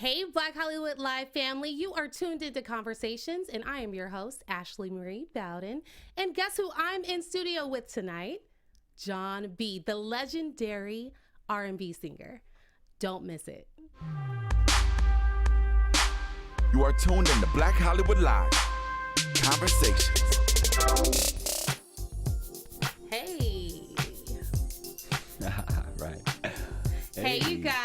Hey, Black Hollywood Live family, you are tuned into Conversations, and I am your host, Ashley Bowden. And guess who I'm in studio with tonight? Jon B, the legendary R&B singer. Don't miss it. You are tuned into Black Hollywood Live Conversations. Hey. Right. Hey, you guys.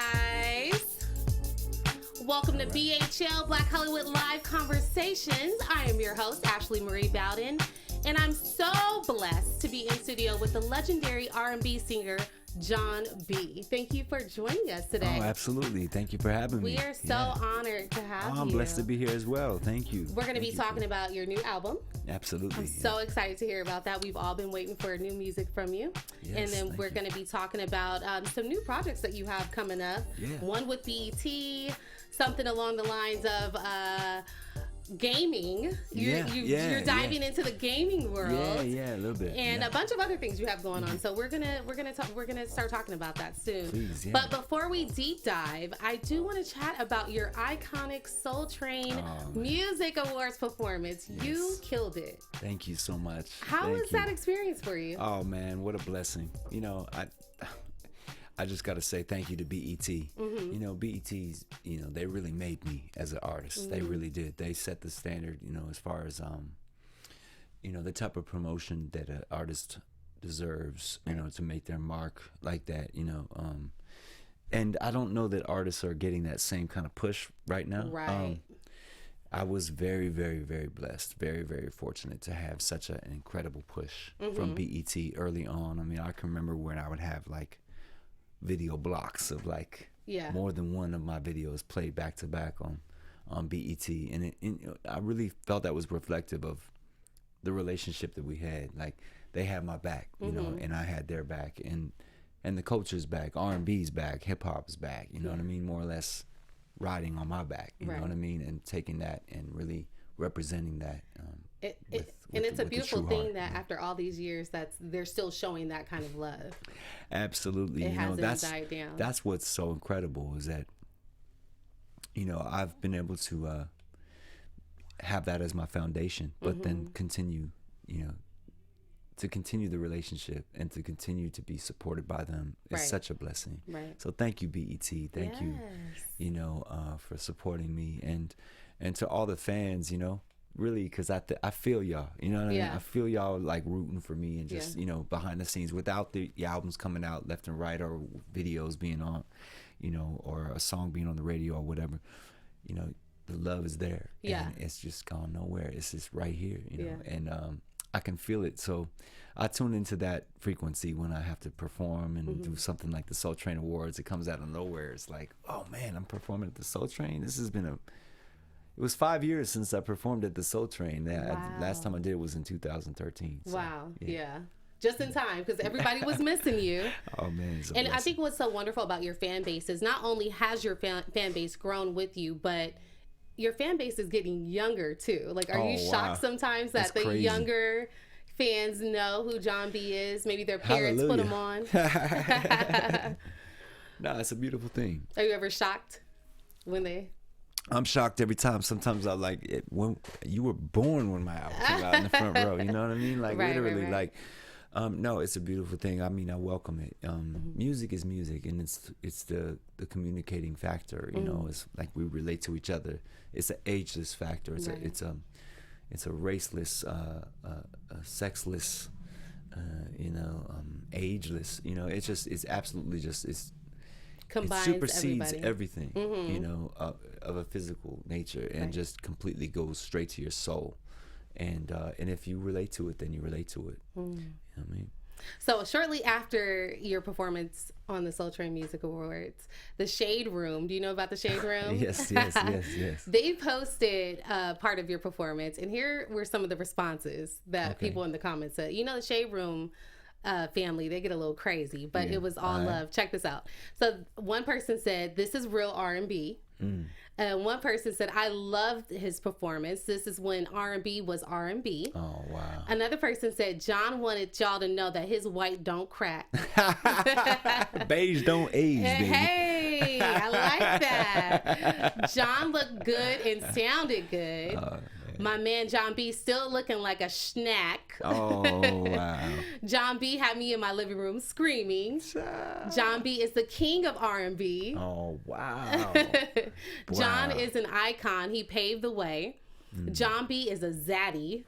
Welcome to BHL, Black Hollywood Live Conversations. I am your host, Ashley Bowden, and I'm so blessed to be in studio with the legendary R&B singer, Jon B. Thank you for joining us today. Oh, absolutely. Thank you for having me. We are so honored to have you. I'm blessed to be here as well. Thank you. We're going to be talking about your new album. Absolutely. I'm so excited to hear about that. We've all been waiting for new music from you. Yes, and then we're going to be talking about some new projects that you have coming up. Yeah. One with BET, something along the lines of gaming. You're diving into the gaming world. Yeah, a little bit. And a bunch of other things you have going on. So we're gonna start talking about that soon. Please, yeah. But before we deep dive, I do want to chat about your iconic Soul Train Music Awards performance. Yes. You killed it. Thank you so much. How was that experience for you? Oh man, what a blessing. You know, I just got to say thank you to BET. Mm-hmm. You know, BET's, they really made me as an artist. Mm-hmm. They really did. They set the standard, as far as, the type of promotion that an artist deserves, to make their mark like that, and I don't know that artists are getting that same kind of push right now. Right. I was very, very, very blessed, very, very fortunate to have such an incredible push from BET early on. I mean, I can remember when I would have video blocks of more than one of my videos played back to back on BET, and I really felt that was reflective of the relationship that we had. Like, they had my back, and I had their back, and the culture's back, R&B's back, hip hop's back, you know what I mean, more or less riding on my back, you know what I mean, and taking that and really representing that. It's a beautiful thing that after all these years, they're still showing that kind of love. Absolutely. It hasn't died down. That's what's so incredible is that, I've been able to have that as my foundation, but then continue, to continue the relationship and to continue to be supported by them is such a blessing. Right. So thank you, BET. Thank you, for supporting me, and to all the fans, really, because I feel y'all, what I mean? I feel y'all rooting for me and just, behind the scenes without the albums coming out left and right or videos being on, or a song being on the radio or whatever, the love is there. Yeah. And it's just gone nowhere. It's just right here, and I can feel it. So I tune into that frequency when I have to perform and do something like the Soul Train Awards. It comes out of nowhere. It's like, oh man, I'm performing at the Soul Train. This has been it was 5 years since I performed at the Soul Train. Last time I did it was in 2013. So, wow. Yeah. Just in time, because everybody was missing you. Oh man. And I think what's so wonderful about your fan base is not only has your fan base grown with you, but your fan base is getting younger too. Are you shocked sometimes that the younger fans know who Jon B is? Maybe their parents put him on. No, it's a beautiful thing. Are you ever shocked when they... I'm shocked every time. Sometimes I'm like, when you were born when my album came out in the front row. You know what I mean? Literally. Right. No, it's a beautiful thing. I mean, I welcome it. Music is music, and it's the communicating factor. It's like we relate to each other. It's an ageless factor. It's a raceless, sexless, ageless. It's absolutely just combines it supersedes everybody. Everything, of a physical nature, and just completely goes straight to your soul. And if you relate to it, then you relate to it. You know what I mean? So shortly after your performance on the Soul Train Music Awards, the Shade Room, do you know about the Shade Room? Yes. They posted part of your performance, and here were some of the responses that people in the comments said. The Shade Room family, they get a little crazy, but it was all love. Check this out. So one person said, "This is real R&B." And one person said, "I loved his performance. This is when R&B was R&B." Oh, wow. Another person said, "Jon wanted y'all to know that his white don't crack." Beige don't age, baby. Hey, Hey, I like that. Jon looked good and sounded good. My man Jon B still looking like a snack. Oh, wow. Jon B had me in my living room screaming. Jon B is the king of R&B. Oh, wow. Jon is an icon. He paved the way. Jon B is a zaddy.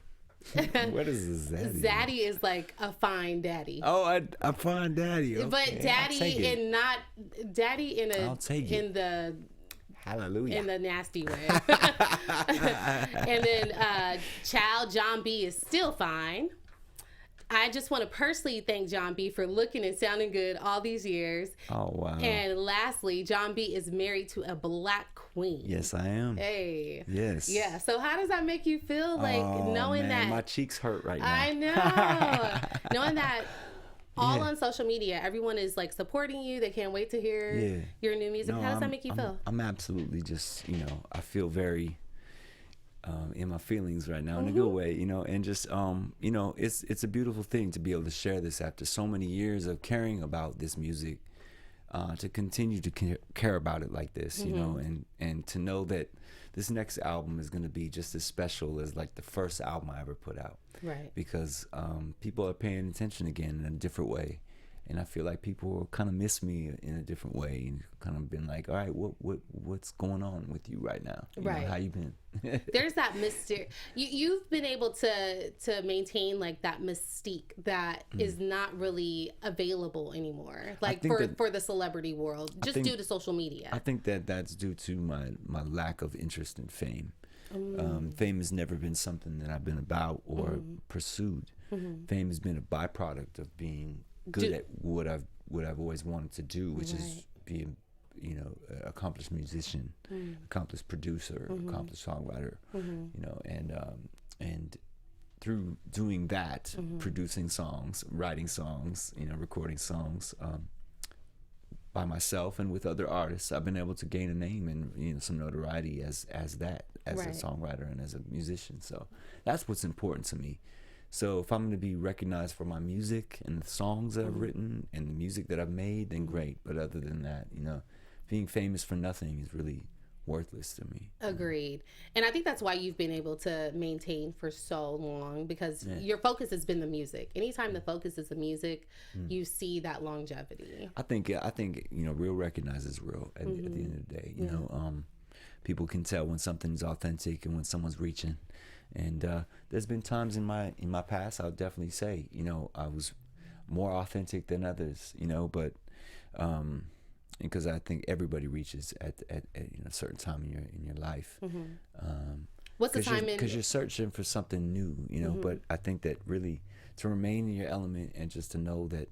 What is a zaddy? Zaddy is like a fine daddy. Oh, a fine daddy. Okay. But daddy and not daddy in I'll take it. in the Hallelujah. in the nasty way. And then child Jon B is still fine. I just want to personally thank Jon B for looking and sounding good all these years. Oh, wow. And lastly, Jon B is married to a black queen. Yes, I am. Hey. Yes. Yeah. So how does that make you feel? Like knowing man, that my cheeks hurt right now. I know. Knowing that all on social media, everyone is like supporting you. They can't wait to hear your new music. No, how does that make you feel? I'm absolutely just, I feel very in my feelings right now in a good way, and just, it's a beautiful thing to be able to share this after so many years of caring about this music, to continue to care about it like this, and to know that this next album is going to be just as special as like the first album I ever put out. Right. Because people are paying attention again in a different way. And I feel like people kind of miss me in a different way and kind of been like, all right, what's going on with you right now? You know, how you been? There's that mystery. You've been able to maintain like that mystique that is not really available anymore, like for the celebrity world, just due to social media. I think that's due to my lack of interest in fame. Fame has never been something that I've been about or pursued. Fame has been a byproduct of being good at what I've always wanted to do, which is be an accomplished musician, accomplished producer, accomplished songwriter, and through doing that, producing songs, writing songs, recording songs by myself and with other artists, I've been able to gain a name and some notoriety as a songwriter and as a musician. So that's what's important to me. So if I'm going to be recognized for my music and the songs that I've written and the music that I've made, then great. But other than that, being famous for nothing is really worthless to me. Agreed. And I think that's why you've been able to maintain for so long, because your focus has been the music. Anytime the focus is the music, you see that longevity. I think real recognizes real at the end of the day. People can tell when something's authentic and when someone's reaching. And there's been times in my past, I'll definitely say, I was more authentic than others, but because I think everybody reaches at a certain time in your life. What's the time because you're searching for something new, But I think that really to remain in your element and just to know that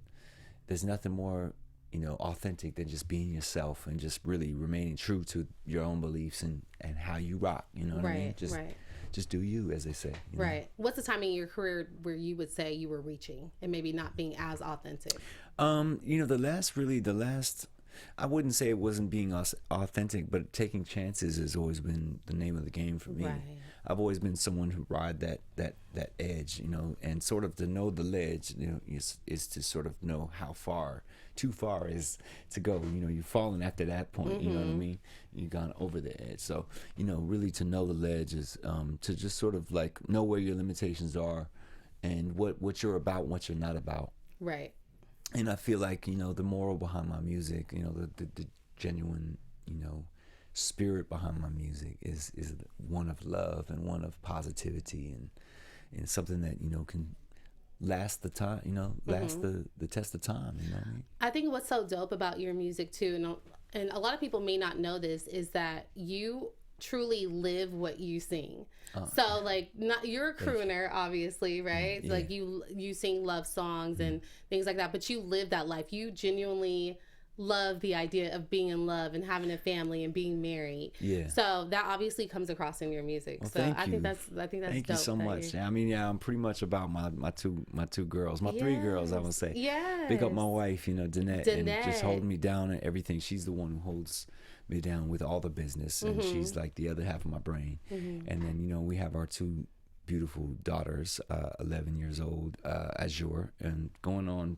there's nothing more, authentic than just being yourself and just really remaining true to your own beliefs and how you rock. You know what I mean? Just do you, as they say. Right. What's the time in your career where you would say you were reaching and maybe not being as authentic? The last, I wouldn't say it wasn't being authentic, but taking chances has always been the name of the game for me. Right. I've always been someone who ride that edge, and sort of to know the ledge, is to sort of know how too far is to go. You've fallen after that point, you know what I mean? You've gone over the edge. So, really to know the ledge is to just sort of like know where your limitations are and what you're about, what you're not about. Right. And I feel like, the moral behind my music, the genuine, spirit behind my music is one of love and one of positivity and something that, can last the time, last the test of time, what I mean? I think what's so dope about your music too, and a lot of people may not know this, is that you truly live what you sing. So like, you're a crooner, obviously, right? Yeah. Like you sing love songs and things like that, but you live that life. You genuinely love the idea of being in love and having a family and being married. Yeah. So that obviously comes across in your music. Well, so I think that's thank dope. You so much. I mean, I'm pretty much about my two girls, three girls, I would say. Yeah. Big up my wife, Danette, and just holding me down and everything. She's the one who holds me down with all the business, and she's like the other half of my brain. And then we have our two beautiful daughters, 11 years old, Azure, and going on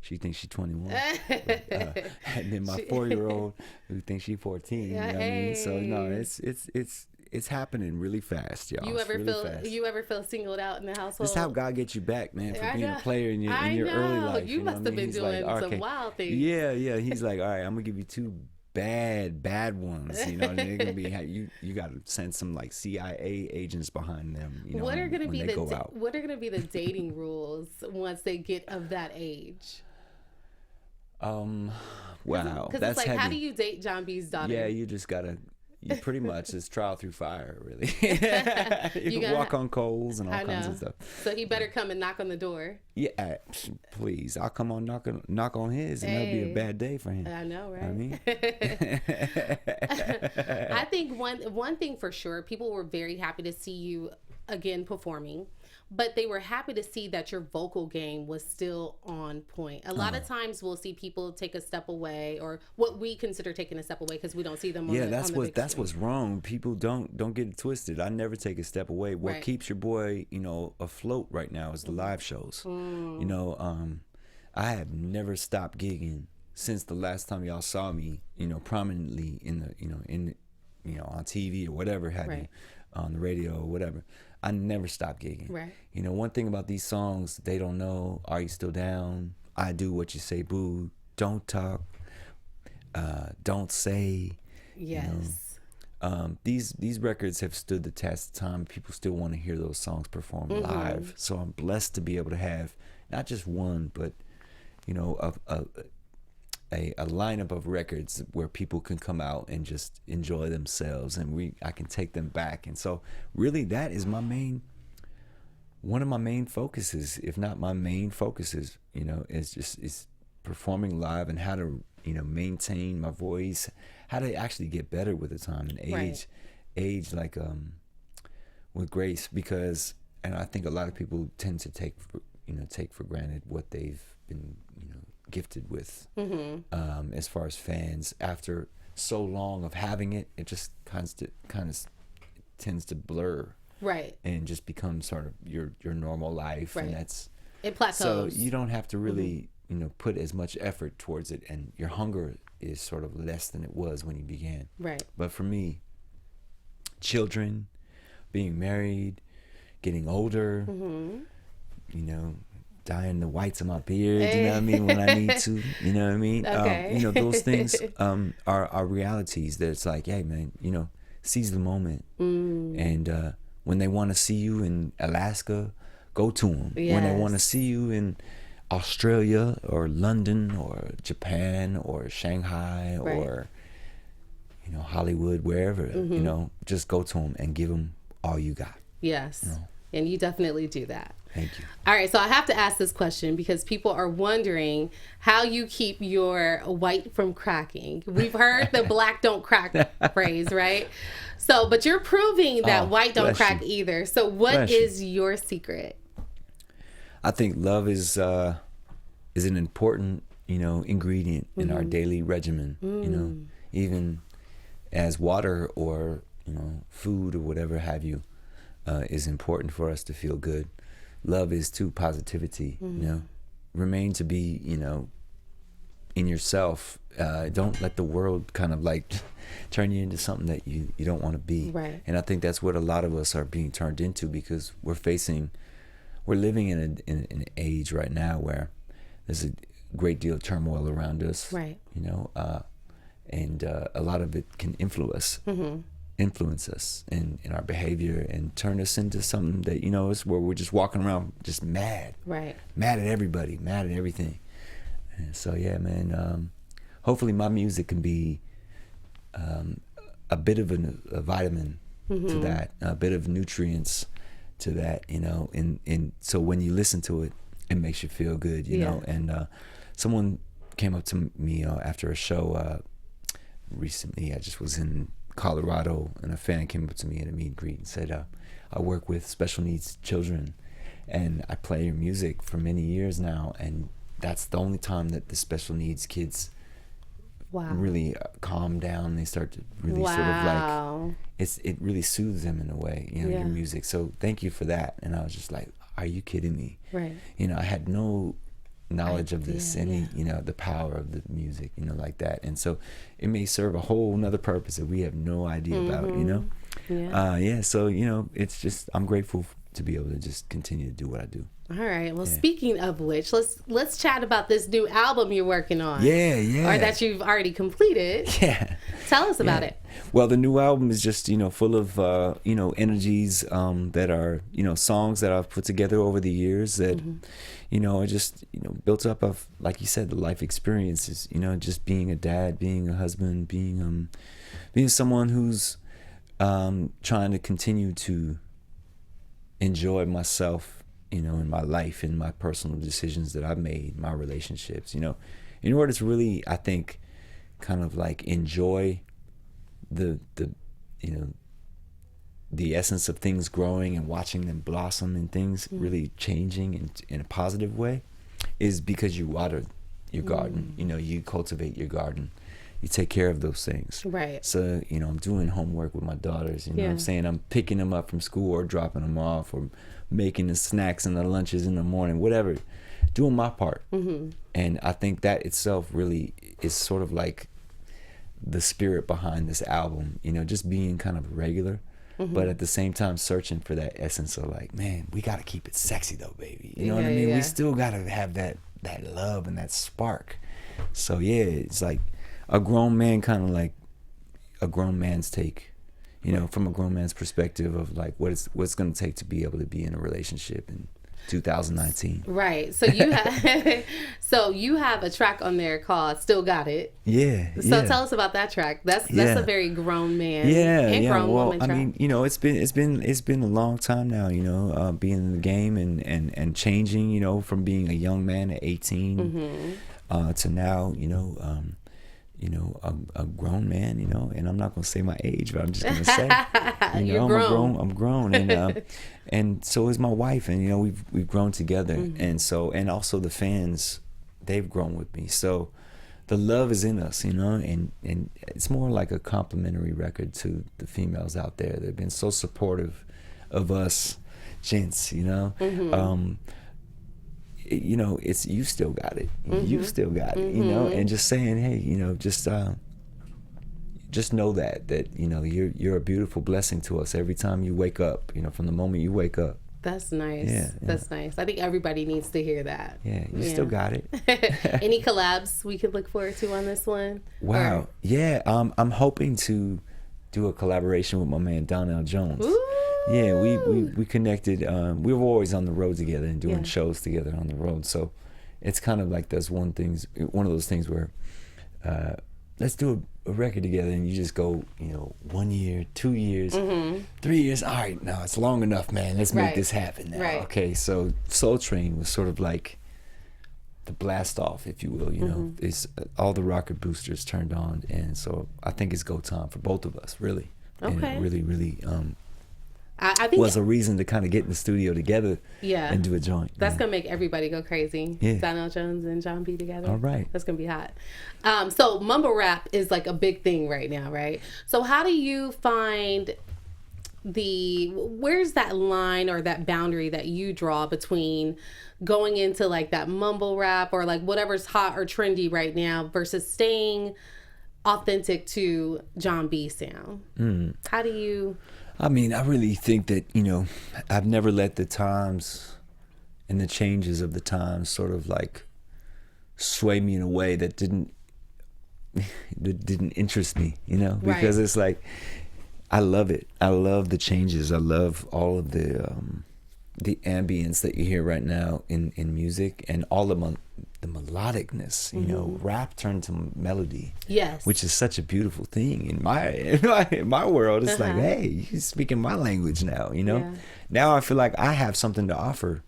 she thinks she's 21. And then my 4-year-old who thinks she's 14. You know what I mean? So no, it's happening really fast, y'all. You ever feel singled out in the household? That's how God gets you back, man, for being a player in your early life. You must have been doing some wild things. Yeah. He's like, all right, I'm gonna give you 2 bad ones. You know, they're gonna be you got to send some like CIA agents behind them. You know, what are gonna be the dating rules once they get of that age? Wow, because that's it's like, heavy. how do you date Jon B's daughter? Yeah, you just gotta. You pretty much it's trial through fire, really. you can walk on coals and all kinds of stuff. So he better come and knock on the door. Yeah, please. I'll come on knock on his, and that'll be a bad day for him. I know, right? I mean, I think one thing for sure, people were very happy to see you again performing, but they were happy to see that your vocal game was still on point. A lot of times we'll see people take a step away, or what we consider taking a step away because we don't see them on that's what's wrong. People don't get it twisted. I never take a step away. What keeps your boy, afloat right now is the live shows. You know, I have never stopped gigging since the last time y'all saw me, prominently in the, on TV or whatever have you, on the radio or whatever. I never stop gigging. Right. One thing about these songs, they don't know, Are You Still Down? I Do What You Say, Boo. Don't Talk. Don't Say. Yes. These records have stood the test of time. People still want to hear those songs performed live. So I'm blessed to be able to have not just one, but a lineup of records where people can come out and just enjoy themselves, and I can take them back. And so really that is one of my main focuses, if not my main focuses, is performing live, and how to maintain my voice, how to actually get better with the time and age like with grace, and I think a lot of people tend to take for granted what they've been gifted with, as far as fans. After so long of having it just kind of tends to blur, and just becomes sort of your normal life, and it plateaus. So you don't have to really put as much effort towards it, and your hunger is sort of less than it was when you began. But for me, children, being married, getting older, dyeing the whites of my beard, you know what I mean, when I need to, you know what I mean? Okay. Those things are realities that it's like, hey, man, seize the moment. And when they want to see you in Alaska, go to them. When they want to see you in Australia or London or Japan or Shanghai or, Hollywood, wherever, just go to them and give them all you got. Yes. And you definitely do that. Thank you. All right, so I have to ask this question because people are wondering how you keep your white from cracking. We've heard the black don't crack phrase, right? So, but you're proving that white don't crack either. So what is your secret? I think love is an important, ingredient in our daily regimen, even as water or, food or whatever have you, is important for us to feel good. Love is too positivity, remain to be, in yourself. Don't let the world kind of like turn you into something that you don't want to be. Right. And I think that's what a lot of us are being turned into, because we're living in an age right now where there's a great deal of turmoil around us. Right. And a lot of it can influence us in our behavior and turn us into something that, it's where we're just walking around just mad. Right. Mad at everybody, mad at everything. And so, yeah, man, hopefully my music can be a bit of a vitamin to that, a bit of nutrients to that, and so when you listen to it, it makes you feel good, you know. And someone came up to me after a show recently. I just was in Colorado, and a fan came up to me at a meet and greet and said, I work with special needs children, and I play your music for many years now, and that's the only time that the special needs kids really calm down. They start to really sort of like, it really soothes them in a way, your music. So thank you for that. And I was just like, are you kidding me? Right. I had no knowledge of this, any you know, the power of the music, you know, like that. And so it may serve a whole nother purpose that we have no idea about, you know. So you know, it's just, I'm grateful to be able to just continue to do what I do. All right. Well, speaking of which, let's chat about this new album you're working on. Yeah. Or that you've already completed. Yeah. Tell us about it. Well, the new album is just, you know, full of, you know, energies that are, you know, songs that I've put together over the years that, you know, are just, you know, built up of, like you said, the life experiences, you know, just being a dad, being a husband, being someone who's trying to continue to enjoy myself, you know, in my life, in my personal decisions that I've made, my relationships, you know, in order to really, I think, kind of like enjoy the you know, the essence of things growing and watching them blossom and things really changing in a positive way, is because you water your garden, you know, you cultivate your garden, you take care of those things. Right. So, you know, I'm doing homework with my daughters, you know what I'm saying? I'm picking them up from school or dropping them off, or making the snacks and the lunches in the morning, whatever, doing my part. And I think that itself really is sort of like the spirit behind this album, you know, just being kind of regular, but at the same time searching for that essence of like, man, we got to keep it sexy though, baby. You know what I mean? We still got to have that love and that spark. So yeah, it's like a grown man, kind of like a grown man's take, you know, from a grown man's perspective of like what it's going to take to be able to be in a relationship in 2019. Right. So you have a track on there called "Still Got It." Yeah. So tell us about that track. That's a very grown man. And grown woman track. I mean, you know, it's been a long time now, you know, being in the game and changing, you know, from being a young man at 18 to now, you know, a grown man, you know, and I'm not gonna say my age, but I'm just gonna say, you know, I'm grown, and so is my wife, and you know, we've grown together, and also the fans, they've grown with me, so the love is in us, you know, and it's more like a complimentary record to the females out there. They've been so supportive of us gents, you know. You know, it's you still got it. You still got it, you know, and just saying, hey, you know, just know that you know, you're a beautiful blessing to us every time you wake up, you know, from the moment you wake up. That's nice. That's nice. I think everybody needs to hear that. Yeah, you still got it. Any collabs we could look forward to on this one? Wow. Yeah, I'm hoping to do a collaboration with my man Donnell Jones. Ooh. Yeah, we connected. We were always on the road together and doing shows together on the road. So it's kind of like one of those things where let's do a record together, and you just go, you know, 1 year, 2 years, 3 years. All right, no, it's long enough, man. Let's make this happen now. Right. Okay, so Soul Train was sort of like the blast off, if you will. You know, it's all the rocket boosters turned on, and so I think it's go time for both of us, really. Okay. And it really. I think was a reason to kind of get in the studio together and do a joint. That's going to make everybody go crazy. Yeah. Donnell Jones and Jon B together. All right. That's going to be hot. So mumble rap is like a big thing right now, right? So how do you find where's that line or that boundary that you draw between going into like that mumble rap or like whatever's hot or trendy right now versus staying authentic to Jon B sound? How do you... I mean, I really think that, you know, I've never let the times and the changes of the times sort of like sway me in a way that didn't interest me, you know, because it's like, I love it. I love the changes. I love all of the ambience that you hear right now in music, and all the melodicness, you know, rap turned to melody, which is such a beautiful thing in my world. It's like, hey, you're speaking my language now, you know. Now I feel like I have something to offer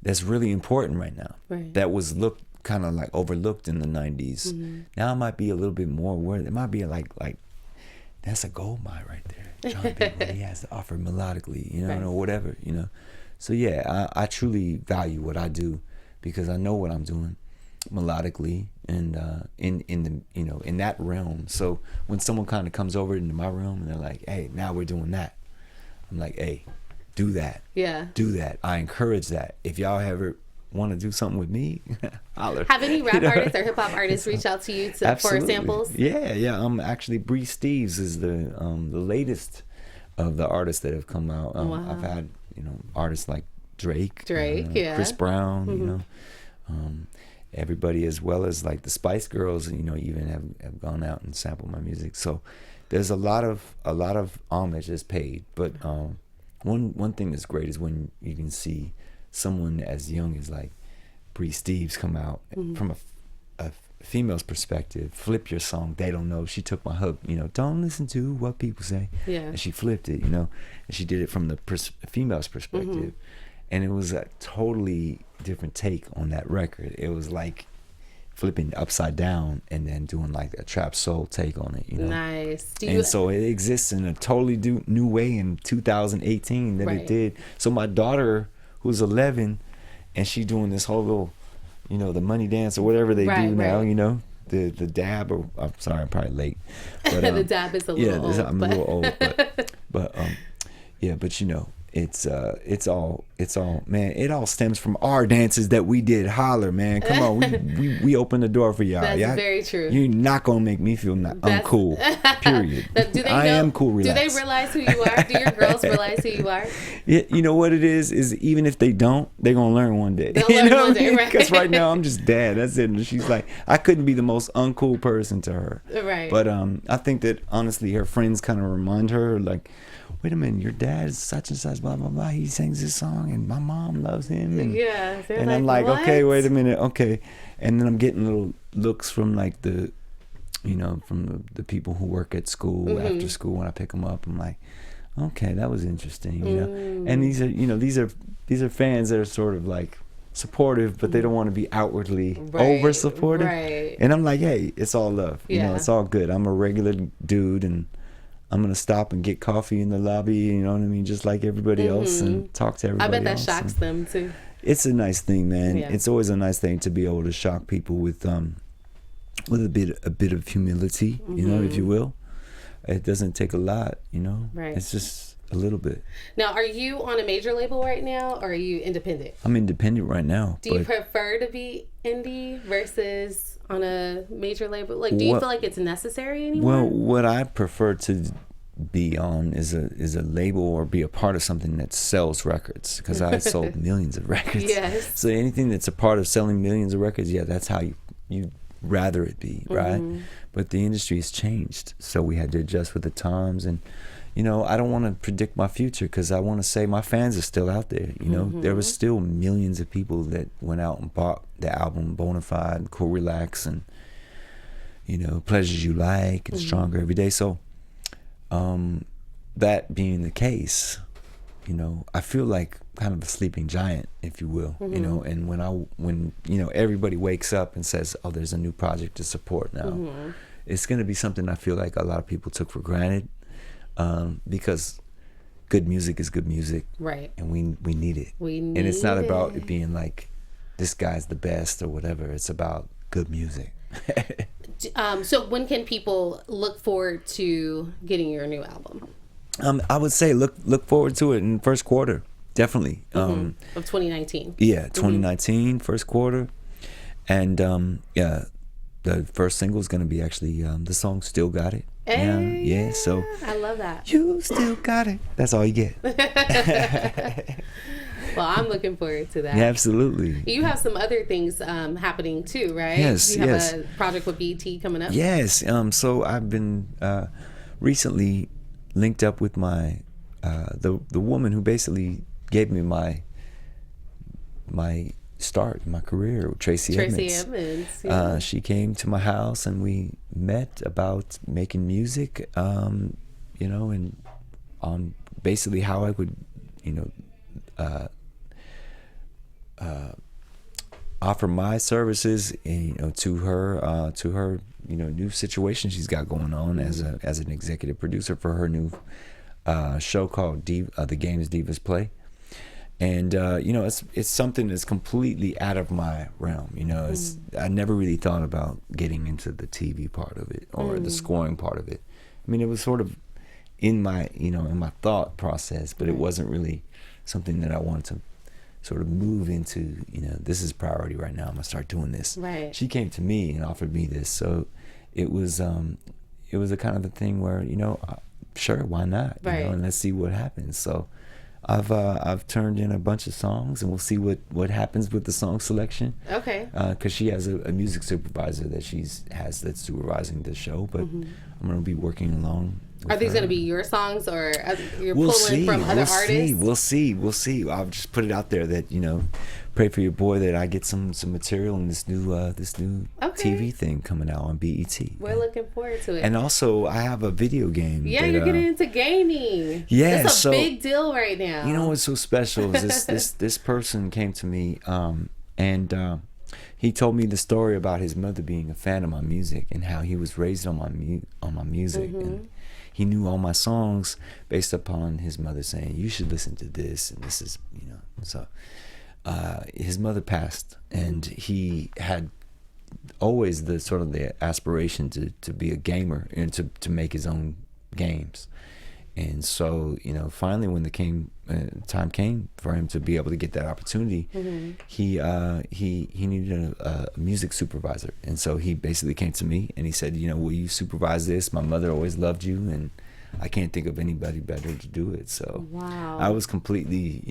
that's really important right now, that was kind of like overlooked in the 90s. Now I might be a little bit more aware. It might be like that's a gold mine right there, Jon B, what he has to offer melodically, you know, or whatever, you know. So yeah, I truly value what I do because I know what I'm doing melodically and in the, you know, in that realm. So when someone kind of comes over into my room and they're like, hey, now we're doing that, I'm like, hey, do that. Do that. I encourage that. If y'all ever want to do something with me, holler. Have any rap artists or hip hop artists reach out to you for samples? Yeah. Actually, Bree Steves is the latest of the artists that have come out. Wow. I've had artists like Drake, yeah, Chris Brown, everybody, as well as like the Spice Girls, even have gone out and sampled my music. So there's a lot of homage that's paid. But one thing that's great is when you can see someone as young as like Bree Steves come out from a female's perspective, flip your song. They don't know. She took my hook, don't listen to what people say. Yeah. And she flipped it, and she did it from the female's perspective. And it was a totally different take on that record. It was like flipping upside down and then doing like a trap soul take on it, Nice. So it exists in a totally new way in 2018 that it did. So my daughter, who's 11, and she doing this whole little, the money dance or whatever they do now, the dab, or I'm sorry, I'm probably late. But, the dab is a little old. I'm a little old, but it's all man, it all stems from our dances that we did. Holler, man, come on, we opened the door for y'all. That's very true. You're not gonna make me feel uncool. Period. I am cool. Relax. Do they realize who you are? Do your girls realize who you are? Yeah, you know what it is even if they don't, they're gonna learn one day. They'll learn one day, right? Because right now I'm just dad. That's it. And she's like, I couldn't be the most uncool person to her. Right. But I think that honestly, her friends kind of remind her like, wait a minute, your dad is such and such, blah blah blah. He sings this song, and my mom loves him. And, and I'm like, what? Okay, wait a minute, okay. And then I'm getting little looks from like the, from the people who work at school after school when I pick them up. I'm like, okay, that was interesting, And these are fans that are sort of like supportive, but they don't want to be outwardly over supportive. Right. And I'm like, hey, it's all love. It's all good. I'm a regular dude, and I'm going to stop and get coffee in the lobby, you know what I mean? Just like everybody else, and talk to everybody else. I bet that shocks them too. It's a nice thing, man. Yeah. It's always a nice thing to be able to shock people with a bit of humility, if you will. It doesn't take a lot, Right. It's just a little bit. Now, are you on a major label right now, or are you independent? I'm independent right now. Do you prefer to be indie versus on a major label? Like, do you feel like it's necessary anymore? Well, what I prefer to be on is a label or be a part of something that sells records, because I sold millions of records. Yes. So anything that's a part of selling millions of records, that's how you rather it be, right? But the industry has changed, so we had to adjust with the times. And I don't want to predict my future, because I want to say my fans are still out there. There was still millions of people that went out and bought the album Bonafide, Cool Relax, and Pleasures You Like, and Stronger Every Day. So that being the case, I feel like kind of a sleeping giant, if you will. And when everybody wakes up and says, oh, there's a new project to support now, it's going to be something I feel like a lot of people took for granted, because good music is good music, right? And we need it. And it's not about it being like this guy's the best or whatever. It's about good music. So when can people look forward to getting your new album? I would say look forward to it in first quarter, definitely. Of 2019. Yeah, 2019 first quarter, and the first single is gonna be actually the song "Still Got It." Hey, yeah. So I love that. You still got it. That's all you get. Well, I'm looking forward to that. Yeah, absolutely. You have some other things happening too, right? Yes, you have a project with BET coming up. Yes. So I've been recently linked up with my the woman who basically gave me my start in my career, Tracy Edmonds. Yeah. She came to my house and we met about making music, and on basically how I would, offer my services, to her, new situation she's got going on as an executive producer for her new show called The Games Divas Play. And it's something that's completely out of my realm. I never really thought about getting into the TV part of it or the scoring part of it. I mean, it was sort of in my in my thought process, but it wasn't really something that I wanted sort of move into, this is priority right now. I'm gonna start doing this. Right. She came to me and offered me this, so it was a kind of a thing where sure, why not? Right. And let's see what happens. So I've turned in a bunch of songs, and we'll see what happens with the song selection. Okay. Because she has a music supervisor that's supervising the show, but I'm gonna be working along. Are these going to be your songs, or you're pulling from other artists? We'll see. I'll just put it out there that pray for your boy that I get some material in this new TV thing coming out on BET. We're looking forward to it. And also, I have a video game. Yeah, you're getting into gaming. Yeah, it's a big deal right now. You know what's so special is this person came to me and he told me the story about his mother being a fan of my music and how he was raised on my music. And he knew all my songs based upon his mother saying, you should listen to this, and this is, so his mother passed, and he had always the sort of the aspiration to be a gamer and to make his own games. And so, finally when the time came for him to be able to get that opportunity, he needed a music supervisor. And so he basically came to me and he said, will you supervise this? My mother always loved you, and I can't think of anybody better to do it. So wow. I was completely,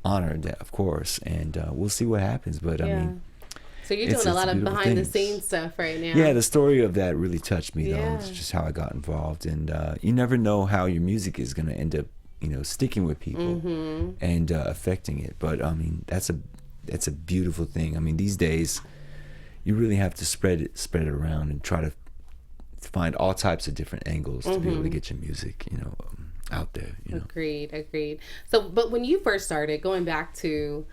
honored, of course, and we'll see what happens. But I mean, so you're doing a lot of behind the scenes stuff right now. Yeah, the story of that really touched me, though. It's just how I got involved. And you never know how your music is going to end up, sticking with people and affecting it. But I mean, that's a beautiful thing. I mean, these days, you really have to spread it around and try to find all types of different angles to be able to get your music, out there. Agreed. So, but when you first started, going back to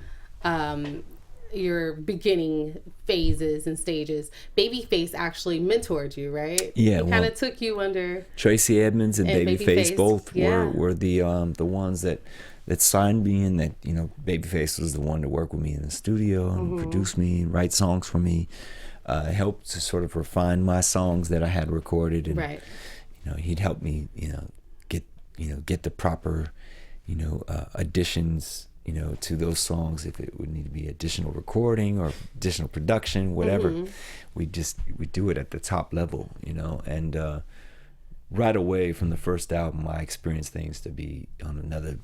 your beginning phases and stages, Babyface actually mentored you, right? Yeah, he kind of took you under. Tracy Edmonds and Babyface both were the ones that signed me, and that Babyface was the one to work with me in the studio and produce me and write songs for me, helped to sort of refine my songs that I had recorded, and he'd help me get the proper additions to those songs, if it would need to be additional recording or additional production, whatever. We do it at the top level, and right away from the first album, I experienced things to be on another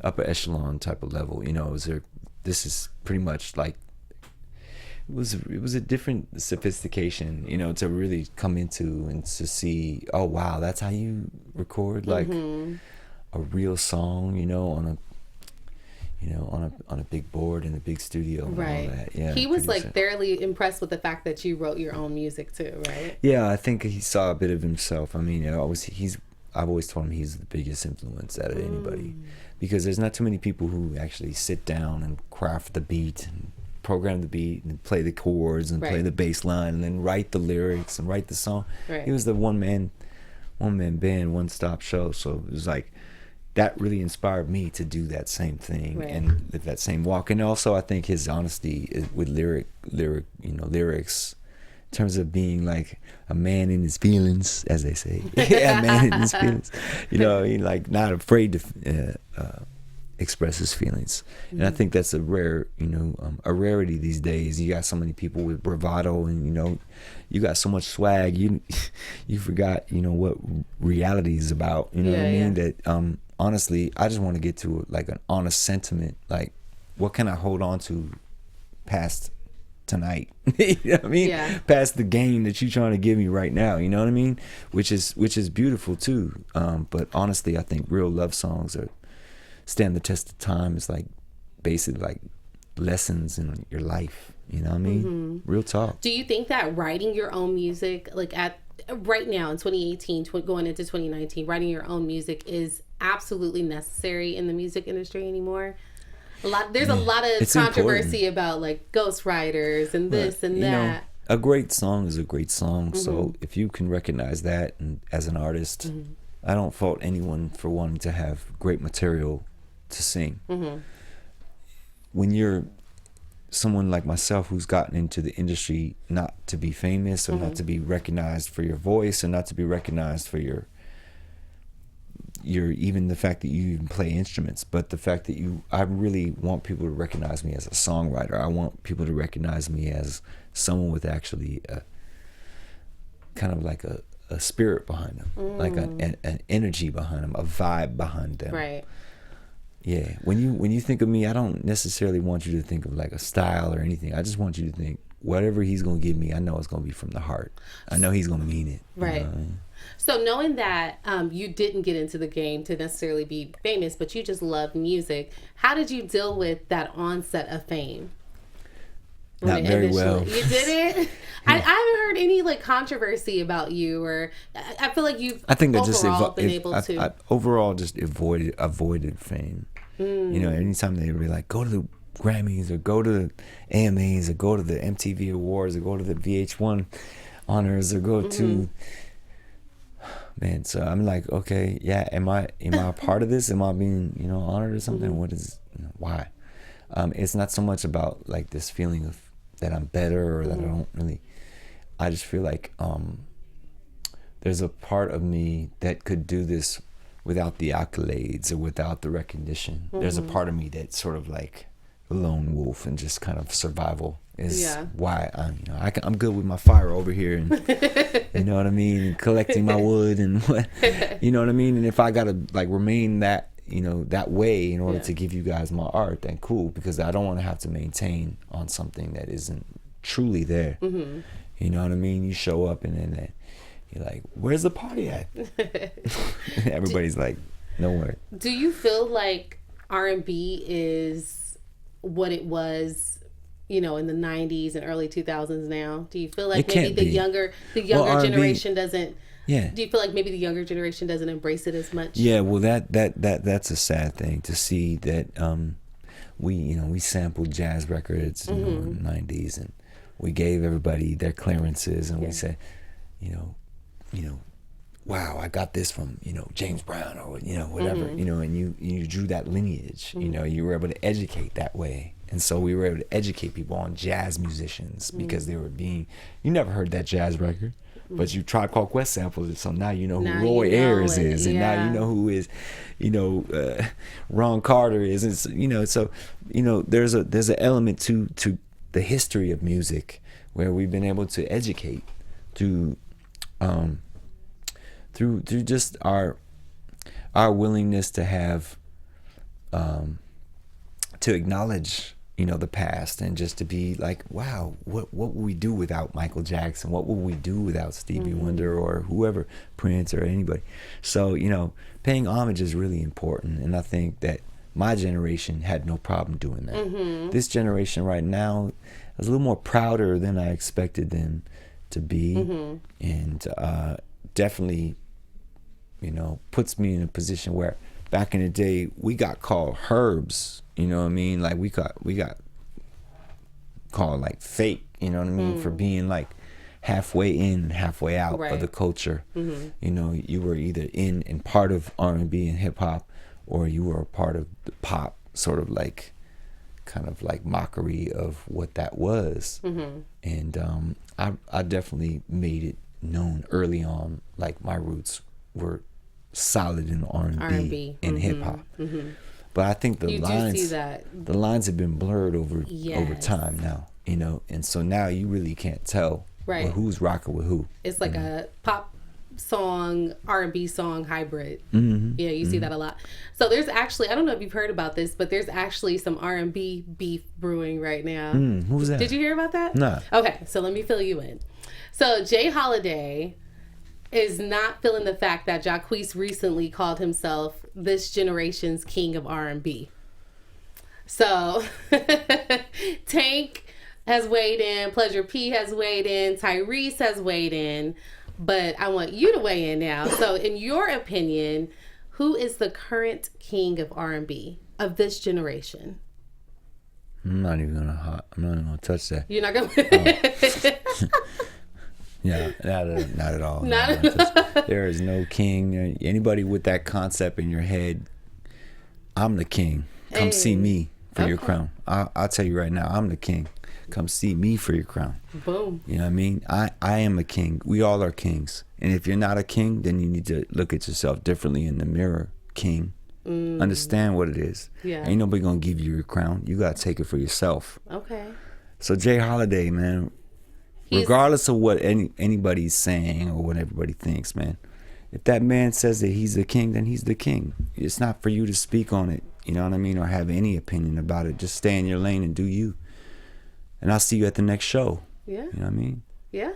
upper echelon type of level. This is pretty much like, it was a different sophistication, to really come into and to see, oh wow, that's how you record like a real song, on a big board in a big studio, and all that. Yeah, he was like thoroughly impressed with the fact that you wrote your own music too, right? Yeah, I think he saw a bit of himself. I mean, I've always told him he's the biggest influence out of anybody, because there's not too many people who actually sit down and craft the beat and program the beat and play the chords and play the bass line and then write the lyrics and write the song. He was the one man band, one stop show. So it was like, that really inspired me to do that same thing and live that same walk. And also, I think his honesty with lyrics, in terms of being like a man in his feelings, as they say, a man in his feelings. He like not afraid to express his feelings, and I think that's a rare, a rarity these days. You got so many people with bravado, and you got so much swag. You forgot, what reality is about. You know what I mean? That honestly, I just want to get to like an honest sentiment. Like, what can I hold on to past tonight? You know what I mean? Past the game that you're trying to give me right now. You know what I mean? Which is beautiful too. But honestly, I think real love songs stand the test of time. It's like basically like lessons in your life. You know what I mean? Real talk. Do you think that writing your own music, like right now in 2018, going into 2019, writing your own music is absolutely necessary in the music industry anymore? There's a lot of controversy about like ghostwriters and this and that. A great song is a great song. So if you can recognize that, and as an artist, I don't fault anyone for wanting to have great material to sing. When you're someone like myself who's gotten into the industry not to be famous, or not to be recognized for your voice, or not to be recognized for your even the fact that you even play instruments, but the fact that I really want people to recognize me as a songwriter. I want people to recognize me as someone with actually kind of like a spirit behind them, like an energy behind them, a vibe behind them. Right. Yeah. When you think of me, I don't necessarily want you to think of like a style or anything. I just want you to think whatever he's gonna give me, I know it's gonna be from the heart. I know he's gonna mean it. Right. You know what I mean? So knowing that you didn't get into the game to necessarily be famous, but you just loved music, how did you deal with that onset of fame? Not very well. You didn't? I haven't heard any like controversy about you, or I feel like you've overall just avoided fame. You know, anytime they be like, go to the Grammys or go to the AMAs or go to the MTV Awards or go to the VH1 honors or go to man, so I'm like, okay, yeah, am I a part of this? Am I being, honored or something? What is, why? It's not so much about like this feeling of that I'm better or that I don't really. I just feel like there's a part of me that could do this without the accolades or without the recognition. There's a part of me that's sort of like a lone wolf and just kind of survival is why I'm good with my fire over here and you know what I mean, and collecting my wood and what you know what I mean. And if I gotta like remain that that way in order to give you guys my art, then cool, because I don't want to have to maintain on something that isn't truly there. You know what I mean? You show up and then you're like, where's the party at? Everybody's like, nowhere. Do you feel like R&B is what it was, in the 90s and early 2000s now? Do you feel like maybe the younger generation doesn't? Yeah. Do you feel like maybe the younger generation doesn't embrace it as much? Yeah. Well, that's a sad thing to see that we sampled jazz records in the 90s and we gave everybody their clearances and we said, wow, I got this from, James Brown or, whatever, and you drew that lineage, you were able to educate that way. And so we were able to educate people on jazz musicians because they were you never heard that jazz record, but you Tribe Called Quest sampled it. So now you know who Roy Ayers is, and now you know who is, Ron Carter is. And so, there's an element to the history of music where we've been able to educate through just our willingness to have to acknowledge the past and just to be like, wow, what would we do without Michael Jackson? What would we do without Stevie Wonder or whoever, Prince or anybody? So paying homage is really important, and I think that my generation had no problem doing that. This generation right now is a little more prouder than I expected them to be, and definitely puts me in a position where back in the day we got called herbs, you know what I mean? Like we got called like fake, you know what I mean, for being like halfway in, halfway out of the culture. You were either in and part of R&B and hip hop, or you were a part of the pop, sort of like kind of like mockery of what that was. And I definitely made it known early on, like my roots were solid in R&B and hip hop. But I think the lines have been blurred over time now, and so now you really can't tell who's rocking with who. It's like a pop song, R&B song hybrid. Yeah, you see that a lot. So there's actually, I don't know if you've heard about this, but there's actually some R&B beef brewing right now. Who's that? Did you hear about that? No. Okay, so let me fill you in. So Jay Holiday is not feeling the fact that Jacquees recently called himself this generation's king of R&B. So Tank has weighed in, Pleasure P has weighed in, Tyrese has weighed in, but I want you to weigh in now. So in your opinion, who is the current king of R&B of this generation? I'm not even gonna touch that. You're not gonna. Yeah, not at all. There is no king. Anybody with that concept in your head, I'm the king. Come see me for your crown. I'll tell you right now, I'm the king. Come see me for your crown. Boom. You know what I mean? I am a king. We all are kings. And if you're not a king, then you need to look at yourself differently in the mirror king. Understand what it is. Yeah. Ain't nobody gonna give you your crown. You gotta take it for yourself. Okay. So Jay Holiday, man, regardless of what anybody's saying or what everybody thinks, man, if that man says that he's the king, then he's the king. It's not for you to speak on it, you know what I mean, or have any opinion about it. Just stay in your lane and do you. And I'll see you at the next show. Yeah. You know what I mean? Yeah.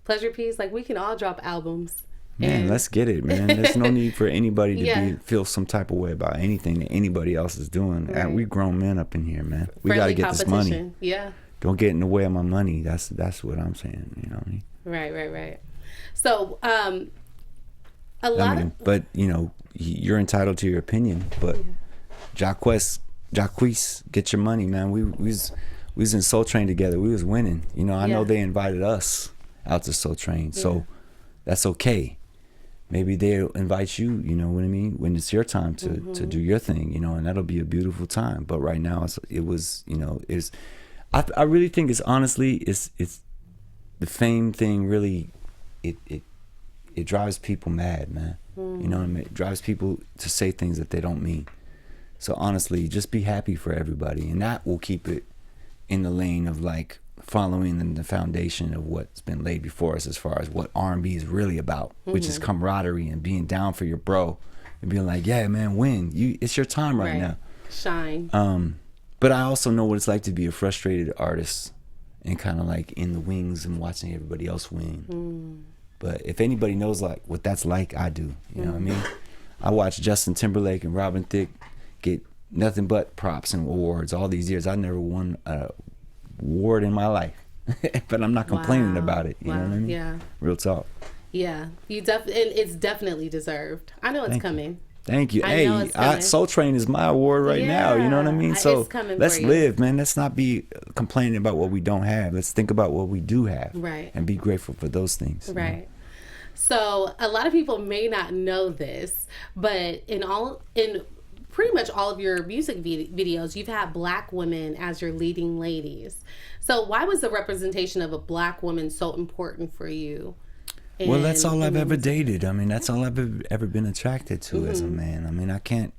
Pleasure, peace. Like, we can all drop albums. Man, let's get it, man. There's no need for anybody to feel some type of way about anything that anybody else is doing. Right. We grown men up in here, man. We got to get this money. Yeah. Don't get in the way of my money. That's what I'm saying. You know what I mean? Right. So, but you know, you're entitled to your opinion. But Jacquees, get your money, man. We was in Soul Train together. We was winning. You know, I know they invited us out to Soul Train, so that's okay. Maybe they'll invite you, you know what I mean, when it's your time to do your thing, you know, and that'll be a beautiful time. But right now, I really think it's the fame thing really, it drives people mad, man. You know what I mean? It drives people to say things that they don't mean. So honestly, just be happy for everybody, and that will keep it in the lane of like following the foundation of what's been laid before us as far as what R&B is really about, which is camaraderie and being down for your bro and being like, yeah, man, win. It's your time right now. Shine. But I also know what it's like to be a frustrated artist and kind of like in the wings and watching everybody else win. But if anybody knows like what that's like, I do. You know what I mean? I watched Justin Timberlake and Robin Thicke get nothing but props and awards all these years. I never won a award in my life, but I'm not complaining about it. You know what I mean? Yeah. Real talk. Yeah, and it's definitely deserved. I know it's coming. Thank you. Hey, Soul Train is my award right now. You know what I mean? So let's live, man. Let's not be complaining about what we don't have. Let's think about what we do have, right? And be grateful for those things, right? You know? So a lot of people may not know this, but in pretty much all of your music videos, you've had Black women as your leading ladies. So why was the representation of a Black woman so important for you? Well, that's all I've ever dated. I mean, that's all I've ever been attracted to as a man. I mean, I can't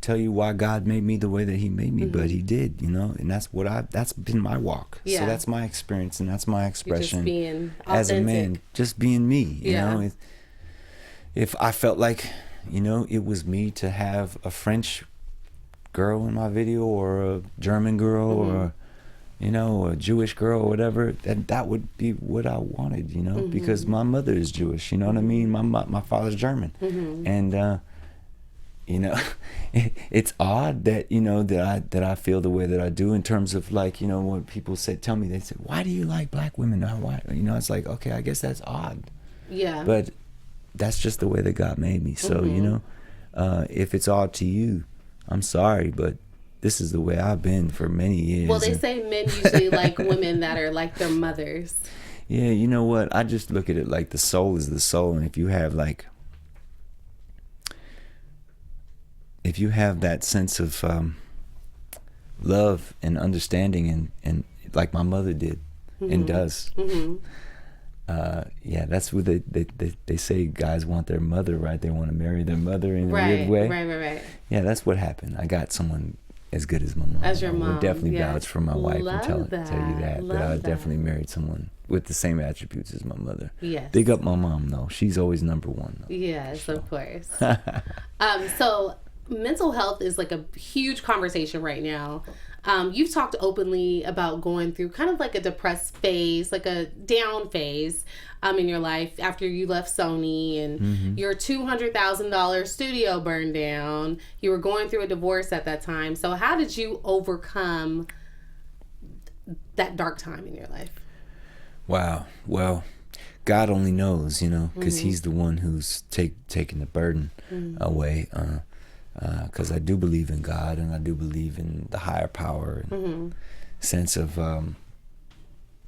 tell you why God made me the way that he made me, but he did, you know, and that's been my walk. So that's my experience and that's my expression. Just being as a man, just being me, you know. If I felt like, you know, it was me to have a French girl in my video or a German girl or, you know, a Jewish girl or whatever, that would be what I wanted, you know, because my mother is Jewish, you know what I mean? My father's German. And, you know, it's odd that, you know, that I feel the way that I do in terms of like, you know, when people tell me, they say, why do you like Black women? Why? You know, it's like, okay, I guess that's odd. Yeah. But that's just the way that God made me. So, you know, if it's odd to you, I'm sorry, but this is the way I've been for many years. Well, they say men usually like women that are like their mothers. Yeah, you know what? I just look at it like the soul is the soul. And if you have that sense of love and understanding and like my mother did and does, yeah, that's what they say guys want their mother, right? They want to marry their mother in a weird way. Right. Yeah, that's what happened. I got someone as good as my mom. As your mom. I would definitely vouch for my wife and tell you that. But I definitely married someone with the same attributes as my mother. Yes. Big up my mom, though. She's always number one. Though, yes, of course. So mental health is like a huge conversation right now. You've talked openly about going through kind of like a depressed phase, like a down phase in your life after you left Sony and your $200,000 studio burned down. You were going through a divorce at that time. So how did you overcome that dark time in your life? Wow. Well, God only knows, you know, because he's the one who's taking the burden away. Because I do believe in God and I do believe in the higher power and sense of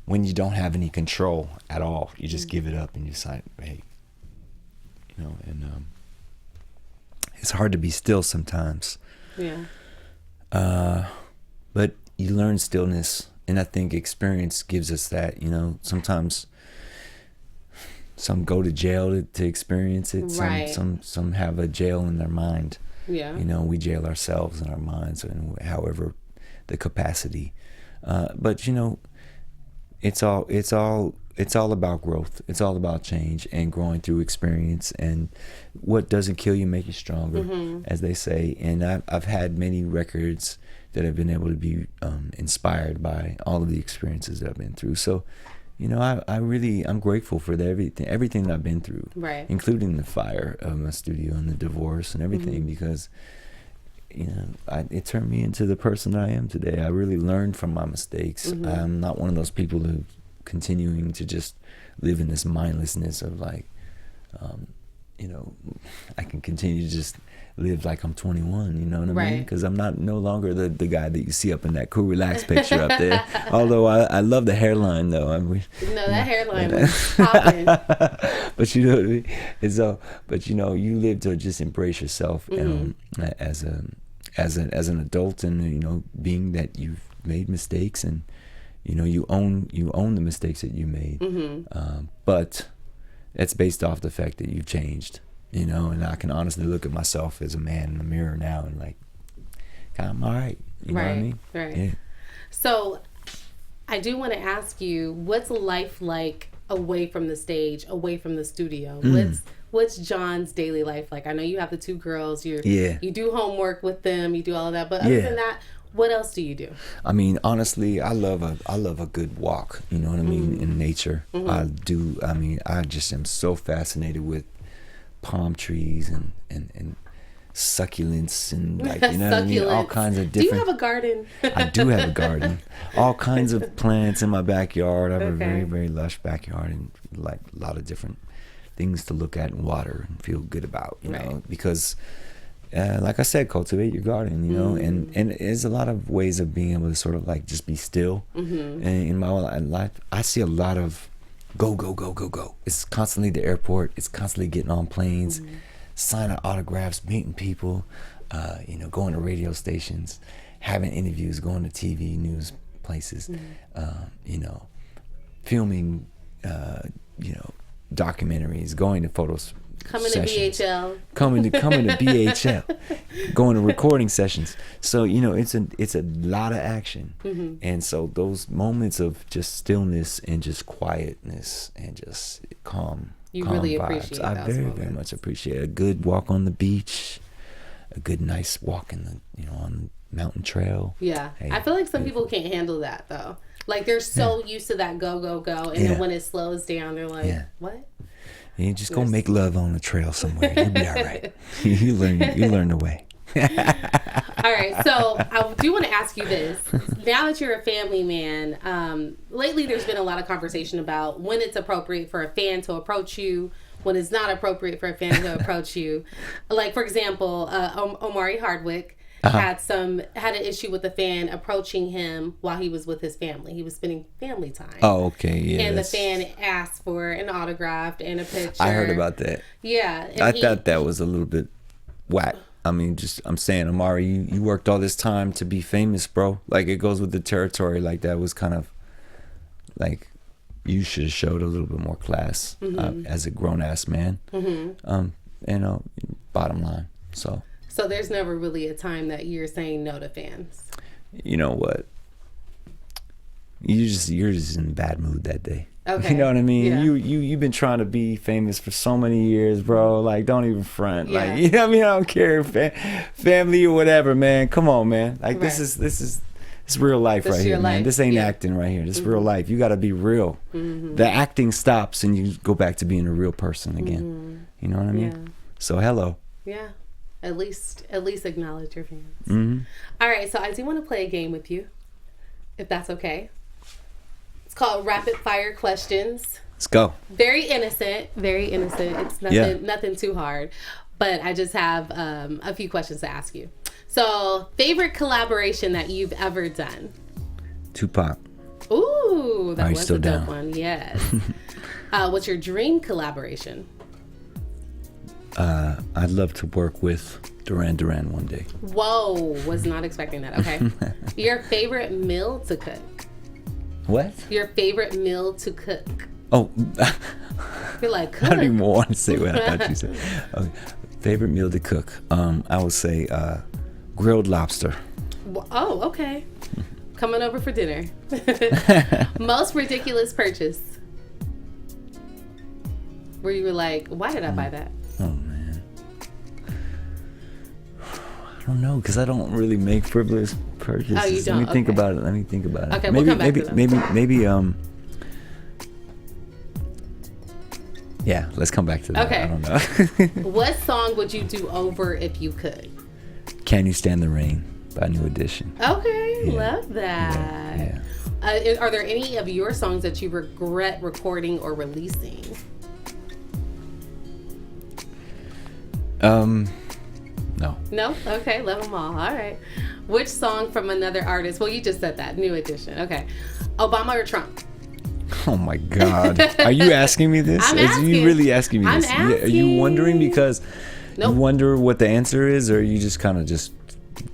when you don't have any control at all, you just give it up and you decide, hey, you know, and it's hard to be still sometimes. Yeah. But you learn stillness, and I think experience gives us that, you know. Sometimes some go to jail to experience it. Right. Some have a jail in their mind. Yeah. You know, we jail ourselves in our minds, and however the capacity. But you know, it's all about growth. It's all about change and growing through experience. And what doesn't kill you make you stronger, as they say. And I've had many records that have been able to be inspired by all of the experiences that I've been through. So, you know, I'm grateful for everything that I've been through, right, including the fire of my studio and the divorce and everything, because, you know, it turned me into the person that I am today. I really learned from my mistakes. I'm not one of those people who continuing to just live in this mindlessness of like, you know, I can continue to just live like I'm 21, you know what I mean? Because I'm no longer the guy that you see up in that Cool Relax picture up there. Although I love the hairline though. That hairline was popping. But you know what I mean? And so, but you know, you live to just embrace yourself as an adult, and you know, being that you've made mistakes, and you know, you own the mistakes that you made. But it's based off the fact that you've changed. You know, and I can honestly look at myself as a man in the mirror now and like, I'm all right. You know what I mean? Right. Yeah. So I do want to ask you, what's life like away from the stage, away from the studio? What's Jon's daily life like? I know you have the 2 girls. You do homework with them. You do all of that. But other than that, what else do you do? I mean, honestly, I love a good walk. You know what I mean? In nature. I do. I mean, I just am so fascinated with palm trees and succulents and like, you know what I mean, all kinds of different. Do you have a garden? I do have a garden. All kinds of plants in my backyard. I have a very, very lush backyard, and like a lot of different things to look at and water and feel good about, you know, because like I said, cultivate your garden, you know, and there's a lot of ways of being able to sort of like just be still. And in my life, I see a lot of go. It's constantly the airport. It's constantly getting on planes, signing autographs, meeting people, you know, going to radio stations, having interviews, going to TV news places, you know, filming, you know, documentaries, going to photos. Coming sessions, to BHL. Coming to BHL, going to recording sessions. So you know, it's a lot of action, and so those moments of just stillness and just quietness and just calm. You calm really vibes. appreciate I those very moments. very much appreciate a good walk on the beach, a good nice walk in the on mountain trail. Yeah, hey, I feel like some people can't handle that though. Like they're so used to that go, and then when it slows down, they're like, what? You just go make love on the trail somewhere. You'll be all right. You learn the way. All right. So I do want to ask you this. Now that you're a family man, lately there's been a lot of conversation about when it's appropriate for a fan to approach you, when it's not appropriate for a fan to approach you. Like, for example, Omari Hardwick had an issue with a fan approaching him while he was with his family. He was spending family time. Oh, okay, yeah. And the fan asked for an autograph and a picture. I heard about that. Yeah. I thought that was a little bit whack. I mean, I'm saying, Omari, you worked all this time to be famous, bro. Like, it goes with the territory. Like, that was kind of, like, you should have showed a little bit more class as a grown-ass man. You know, bottom line, so... So there's never really a time that you're saying no to fans. You know what? You're just in a bad mood that day. Okay. You know what I mean? Yeah. You've been trying to be famous for so many years, bro. Like, don't even front. Like, you know what I mean? I don't care, family or whatever, man. Come on, man. Like, this is real life right here, man. This ain't acting right here. This is real life. You got to be real. The acting stops and you go back to being a real person again. You know what I mean? So hello. Yeah. At least acknowledge your fans. All right, so I do want to play a game with you, if that's okay. It's called Rapid Fire Questions. Let's go. Very innocent. It's nothing too hard, but I just have a few questions to ask you. So, favorite collaboration that you've ever done? Tupac. Ooh, that was a dope one. Yes. What's your dream collaboration? I'd love to work with Duran Duran one day. Whoa, was not expecting that. Okay. Your favorite meal to cook? What? Your favorite meal to cook? Oh, You're like, I don't even want to say what I thought you said. Okay. Favorite meal to cook? I would say grilled lobster. Oh, okay. Coming over for dinner. Most ridiculous purchase. Where you were like, why did I buy that? Oh man, I don't know, because I don't really make frivolous purchases. Oh, you don't? Let me think about it. Okay, maybe, we'll come back to them. maybe. Yeah, let's come back to that. Okay. I don't know. What song would you do over if you could? Can You Stand the Rain by New Edition. Okay, Yeah. love that. Yeah. Are there any of your songs that you regret recording or releasing? No. No? Okay, love them all. All right. Which song from another artist? Well, you just said that. New Edition. Okay. Obama or Trump? Oh my God. Are you asking me this? I'm Are asking. you really asking me I'm this? Yeah, are you wondering because Nope. you wonder what the answer is, or are you just kind of just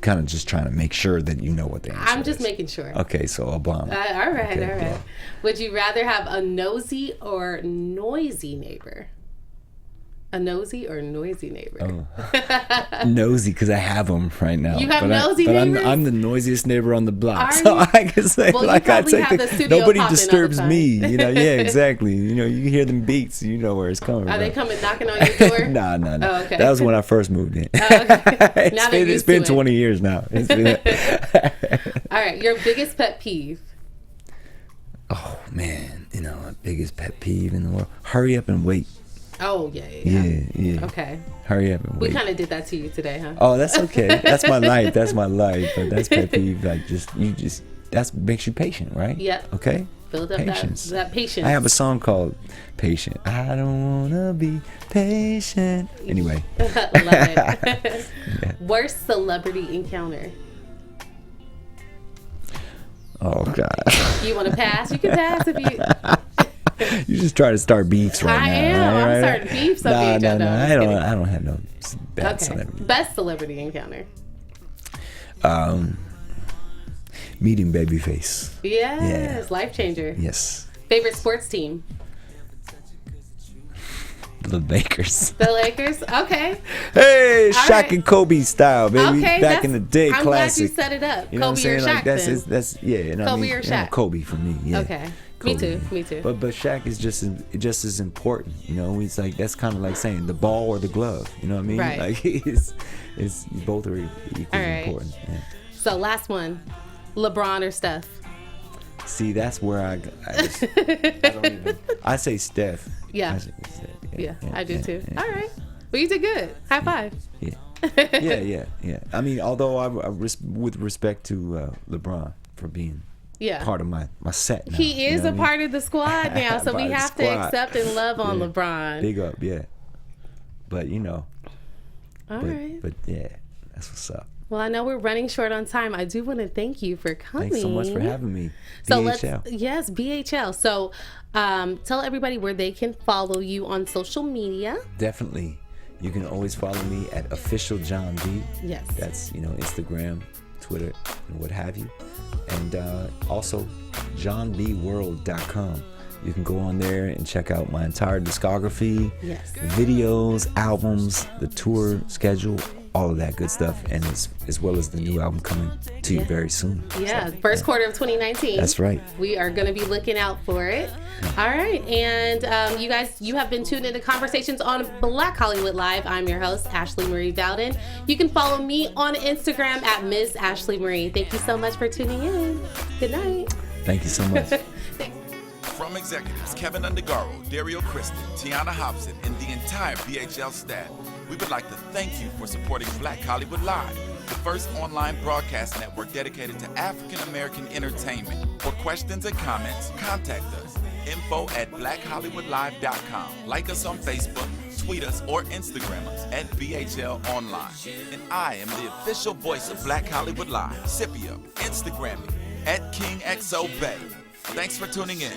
trying to make sure that you know what the answer is? I'm just making sure. Okay, so Obama. All right, Okay, all right. yeah. Would you rather have a nosy or noisy neighbor? A nosy or noisy neighbor? Oh. Nosy, because I have them right now. You have nosy neighbors? I'm the noisiest neighbor on the block. Are So you? I can say, Well, you like I probably say, have the studio nobody popping all the disturbs time. me. You know, yeah, exactly. You know, you hear them beats, you know where it's coming Are from. they coming knocking on your door? Nah. Oh, okay. That was when I first moved in. Oh, okay. Now they're It's used been to it. 20 years now. It's been All right, your biggest pet peeve? Oh man, you know, my biggest pet peeve in the world. Hurry up and wait. Oh, yeah. Yeah. Okay. Hurry up and We wait. kind of did that to you today, huh? Oh, that's okay. That's my life. But that's pet peeve. Like that makes you patient, right? Yep. Okay. Build up Patience. that patience. I have a song called "Patient." I don't wanna be patient. Anyway. Love it. Yeah. Worst celebrity encounter? Oh God. You want to pass? You can pass if you... You just try to start beefs right I now. am. Right? I'm starting beefs on BHL. No. No, I'm just kidding. I don't have no bad Okay. celebrity. Best celebrity encounter? Meeting Babyface. Yes. Life changer. Yes. Favorite sports team? The Lakers. The Lakers? Okay. Hey, Shaq right. and Kobe style, baby. Okay. Back in the day, I'm classic. glad you set it up. You know Kobe what I'm or saying? Shaq Like then? that's yeah. You know what I Kobe mean? or Yeah, Shaq? Kobe for me. Yeah. Okay. Kobe. Me too. But Shaq is just as important. You know, it's like that's kind of like saying the ball or the glove. You know what I mean? Right. Like it's both are equally All right. important. Yeah. So last one. LeBron or Steph? See, that's where I don't even. I say Steph. Yeah. I say Steph. Yeah, I do too. All right. Well, you did good. High five. Yeah. Yeah. I mean, although with respect to LeBron for being part of my set now, He is a part of the squad now, so Part we of the have to squad. accept and love on Yeah. LeBron. Big up, yeah. But you know, All right. but yeah, that's what's up. Well, I know we're running short on time. I do want to thank you for coming. Thanks so much for having me. So BHL. Yes, BHL. So tell everybody where they can follow you on social media. Definitely. You can always follow me at official Jon B. Yes. That's, Instagram, Twitter, and what have you. And also jonbworld.com. You can go on there and check out my entire discography, Yes. videos, albums, the tour schedule, all of that good stuff, and as well as the new album coming to you very soon. Yeah, first quarter of 2019. That's right. We are going to be looking out for it. All right. And you guys, you have been tuned into Conversations on Black Hollywood Live. I'm your host, Ashley Marie Bowden. You can follow me on Instagram at Ms. Ashley Marie. Thank you so much for tuning in. Good night. Thank you so much. From executives Keven Undergaro, Dario Kristen, Tiana Hobson, and the entire BHL staff, we would like to thank you for supporting Black Hollywood Live, the first online broadcast network dedicated to African American entertainment. For questions and comments, contact us. info@blackhollywoodlive.com. Like us on Facebook, tweet us, or Instagram us at BHL Online. And I am the official voice of Black Hollywood Live, Scipio. Instagram me at KingXOBay. Thanks for tuning in.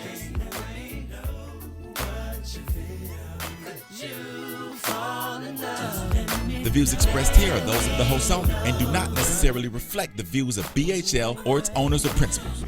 The views expressed here are those of the host only and do not necessarily reflect the views of BHL or its owners or principals.